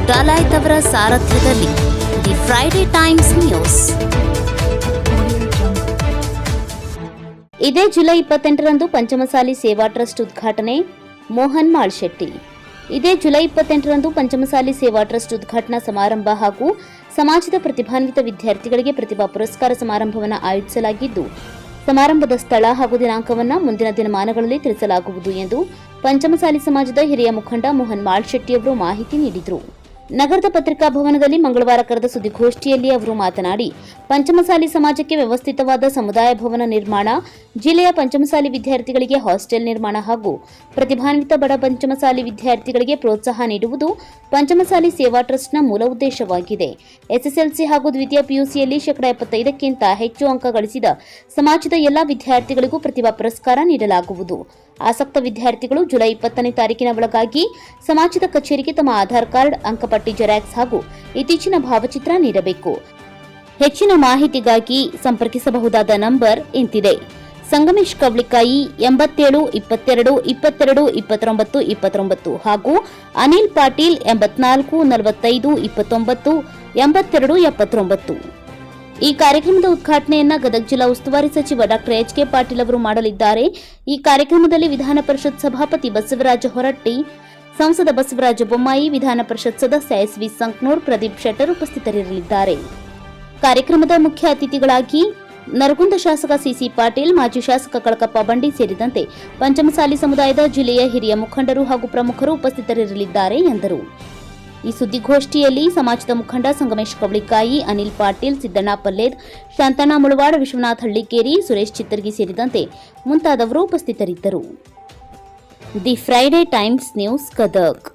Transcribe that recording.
ಡಾಲಾಯ್ತ್ ಅವರ ಸಾರಥ್ಯದಲ್ಲಿ the Friday times news. ಇದೇ July 28ರಂದು Panchamasali ಸೇವಾ ಟ್ರಸ್ಟ್ ಉದ್ಘಾಟನೆ. ಮೋಹನ್ ಮಾಳ್ಶೆಟ್ಟಿ. ಇದೇ ಜುಲೈ 28ರಂದು ಪಂಚಮಸಾಲಿ ಸೇವಾ ಟ್ರಸ್ಟ್ ಉದ್ಘಾಟನಾ ಸಮಾರಂಭ ಹಾಗೂ ಸಮಾಜದ ಪ್ರತಿಭಾನ್ವಿತ ವಿದ್ಯಾರ್ಥಿಗಳಿಗೆ ಪ್ರತಿಭಾ ಪುರಸ್ಕಾರ ಸಮಾರಂಭವನ್ನು ಆಯೋಜಿಸಲಾಗಿದ್ದು, ಸಮಾರಂಭದ ಸ್ಥಳ ಹಾಗೂ ದಿನಾಂಕವನ್ನು ಮುಂದಿನ ದಿನಮಾನಗಳಲ್ಲಿ ತಿಳಿಸಲಾಗುವುದು ಎಂದು ಪಂಚಮಸಾಲಿ ಸಮಾಜದ ಹಿರಿಯ ಮುಖಂಡ ಮೋಹನ್ ಮಾಳ್ಶೆಟ್ಟಿಯವರು ಮಾಹಿತಿ ನೀಡಿದರು. ನಗರದ ಪತ್ರಿಕಾ ಭವನದಲ್ಲಿ ಮಂಗಳವಾರ ಕರೆದ ಸುದ್ದಿಗೋಷ್ಠಿಯಲ್ಲಿ ಅವರು ಮಾತನಾಡಿ, ಪಂಚಮಸಾಲಿ ಸಮಾಜಕ್ಕೆ ವ್ಯವಸ್ಥಿತವಾದ ಸಮುದಾಯ ಭವನ ನಿರ್ಮಾಣ, ಜಿಲ್ಲೆಯ ಪಂಚಮಸಾಲಿ ವಿದ್ಯಾರ್ಥಿಗಳಿಗೆ ಹಾಸ್ಟೆಲ್ ನಿರ್ಮಾಣ ಹಾಗೂ ಪ್ರತಿಭಾನ್ವಿತ ಬಡ ಪಂಚಮಸಾಲಿ ವಿದ್ಯಾರ್ಥಿಗಳಿಗೆ ಪ್ರೋತ್ಸಾಹ ನೀಡುವುದು ಪಂಚಮಸಾಲಿ ಸೇವಾ ಟ್ರಸ್ಟ್ನ ಮೂಲ ಉದ್ದೇಶವಾಗಿದೆ. ಎಸ್ಎಸ್ಎಲ್ಸಿ ಹಾಗೂ ದ್ವಿತೀಯ ಪಿಯುಸಿಯಲ್ಲಿ 75ಕ್ಕಿಂತ ಹೆಚ್ಚು ಅಂಕ ಗಳಿಸಿದ ಸಮಾಜದ ಎಲ್ಲಾ ವಿದ್ಯಾರ್ಥಿಗಳಿಗೂ ಪ್ರತಿಭಾ ಪುರಸ್ಕಾರ ನೀಡಲಾಗುವುದು. ಆಸಕ್ತ ವಿದ್ಯಾರ್ಥಿಗಳು ಜುಲೈ 20ನೇ ತಾರೀಕಿನ ಒಳಗಾಗಿ ಸಮಾಜದ ಕಚೇರಿಗೆ ತಮ್ಮ ಆಧಾರ್ ಕಾರ್ಡ್, ಅಂಕಪಟ್ಟಿ ಜೆರಾಕ್ಸ್ ಹಾಗೂ ಇತ್ತೀಚಿನ ಭಾವಚಿತ್ರ ನೀಡಬೇಕು. ಹೆಚ್ಚಿನ ಮಾಹಿತಿಗಾಗಿ ಸಂಪರ್ಕಿಸಬಹುದಾದ ನಂಬರ್ ಇಂತಿದೆ: ಸಂಗಮೇಶ್ ಕವಳಿಕಾಯಿ 87 22 22 29 29 ಹಾಗೂ ಅನಿಲ್ ಪಾಟೀಲ್ 84 45 29 82 79. ಈ ಕಾರ್ಯಕ್ರಮದ ಉದ್ಘಾಟನೆಯನ್ನ ಗದಗ ಜಿಲ್ಲಾ ಉಸ್ತುವಾರಿ ಸಚಿವ ಡಾ ಎಚ್ ಕೆ ಪಾಟೀಲ್ ಅವರು ಮಾಡಲಿದ್ದಾರೆ. ಈ ಕಾರ್ಯಕ್ರಮದಲ್ಲಿ ವಿಧಾನ ಪರಿಷತ್ ಸಭಾಪತಿ ಬಸವರಾಜ ಹೊರಟ್ಟಿ, ಸಂಸದ ಬಸವರಾಜ ಬೊಮ್ಮಾಯಿ, ವಿಧಾನ ಪರಿಷತ್ ಸದಸ್ಯ ಎಸ್.ವಿ. ಸಂಕನೂರ್, ಪ್ರದೀಪ್ ಶೆಟ್ಟರ್ ಉಪಸ್ಥಿತರಿರಲಿದ್ದಾರೆ. ಕಾರ್ಯಕ್ರಮದ ಮುಖ್ಯ ಅತಿಥಿಗಳಾಗಿ ನರಗುಂದ ಶಾಸಕ ಸಿಸಿ ಪಾಟೀಲ್, ಮಾಜಿ ಶಾಸಕ ಕಳಕಪ್ಪ ಬಂಡಿ ಸೇರಿದಂತೆ ಪಂಚಮಸಾಲಿ ಸಮುದಾಯದ ಜಿಲ್ಲೆಯ ಹಿರಿಯ ಮುಖಂಡರು ಹಾಗೂ ಪ್ರಮುಖರು ಉಪಸ್ಥಿತರಿರಲಿದ್ದಾರೆ ಎಂದರು. ಈ ಸುದ್ದಿಗೋಷ್ಠಿಯಲ್ಲಿ ಸಮಾಜದ ಮುಖಂಡ ಸಂಗಮೇಶ್ ಕವಳಿಕಾಯಿ, ಅನಿಲ್ ಪಾಟೀಲ್, ಸಿದ್ದಣ್ಣ ಪಲ್ಲೇದ್, ಶಾಂತಣ್ಣ ಮುಳವಾಡ, ವಿಶ್ವನಾಥ್ ಹಳ್ಳಿಕೇರಿ, ಸುರೇಶ್ ಚಿತ್ತರ್ಗಿ ಸೇರಿದಂತೆ ಮುಂತಾದವರು ಉಪಸ್ಥಿತರಿದ್ದರು. The Friday times news, Gadag.